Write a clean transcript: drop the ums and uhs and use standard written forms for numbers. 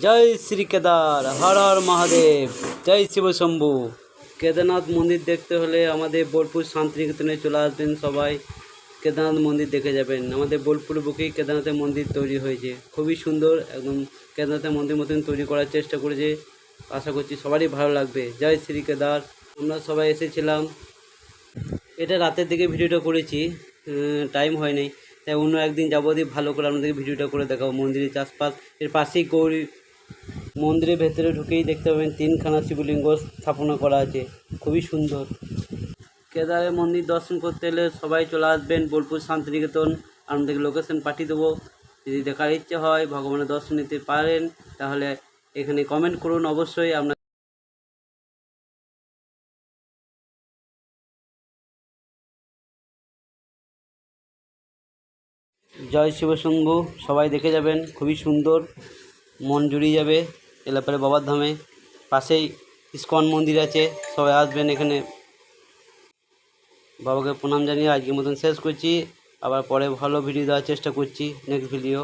জয় শ্রী কেদার, হর হর মহাদেব, জয় শিব শম্ভু। কেদারনাথ মন্দির দেখতে হলে আমাদের বোলপুর শান্তিনিকেতনে চলে আসবেন সবাই। কেদারনাথ মন্দির দেখে যাবেন। আমাদের বোলপুর বুকেই কেদারনাথের মন্দির তৈরি হয়েছে, খুবই সুন্দর, একদম কেদারনাথের মন্দির মতন তৈরি করার চেষ্টা করেছে। আশা করছি সবারই ভালো লাগবে। জয় শ্রী কেদার। আমরা সবাই এসেছিলাম। এটা রাতের দিকে ভিডিওটা করেছি, টাইম হয় নাই, তাই অন্য একদিন যাবো, দিয়ে ভালো করে আপনাদেরকে ভিডিওটা করে দেখাবো। মন্দিরের চাষবাস এর পাশেই গৌরী মন্দিরের ভেতরে ঢুকেই দেখতে পাবেন তিনখানা শিবলিঙ্গ স্থাপনা করা আছে, খুবই সুন্দর। কেদারের মন্দির দর্শন করতে এলে সবাই চলে আসবেন বোলপুর শান্তিনিকেতন। আপনাদেরকে লোকেশন পাঠিয়ে দেবো। যদি দেখার ইচ্ছে হয়, ভগবানের দর্শন নিতে পারেন, তাহলে এখানে কমেন্ট করুন অবশ্যই। আপনার জয় শিব শম্ভু। সবাই দেখে যাবেন, খুবই সুন্দর, মন জুড়িয়ে যাবে। এলাপারে বাবার ধামে পাশেই ইস্কন মন্দির আছে, সবাই আসবেন এখানে। বাবাকে প্রণাম জানিয়ে আজকের মতন শেষ করছি। আবার পরে ভালো ভিডিও দেওয়ার চেষ্টা করছি, নেক্সট ভিডিও।